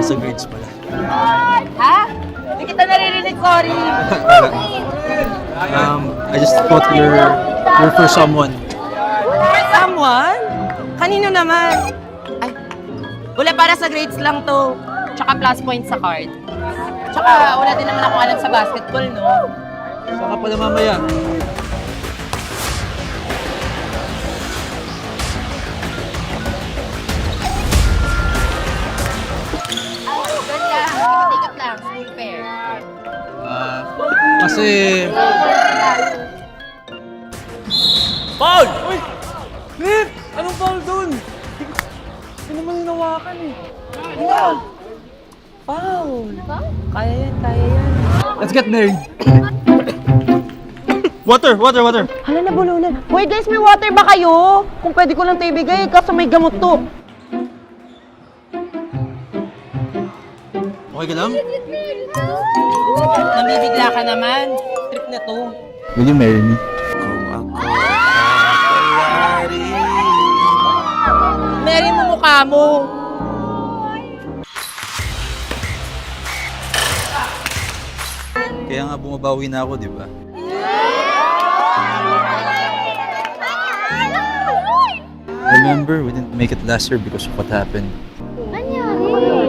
sa grades pala. Ha? Hindi kita naririnig, sorry. I just thought you're for someone. Someone? Kanino naman? Ay, wala para sa grades lang to. Tsaka plus points sa card. Tsaka wala din naman ako alam sa basketball, no? Saan ka pala mamaya? Ganda, ikot-ikot lang, school fair. Kasi... Paul! Uy! Nick! Anong foul dun? Hindi naman hinawakan eh. Foul. Kaya yan. Let's get married! Water! Hala na bulunan. Hoy guys, may water ba kayo? Kung pwede ko lang tayo ibigay, kaso may gamot to. Okay ka lang? Namibigla ka naman. Trip na to. Will you marry me? Mary mo mukha mo. Kaya nga bumabawi na ako, di ba? Remember, we didn't make it last year because of what happened.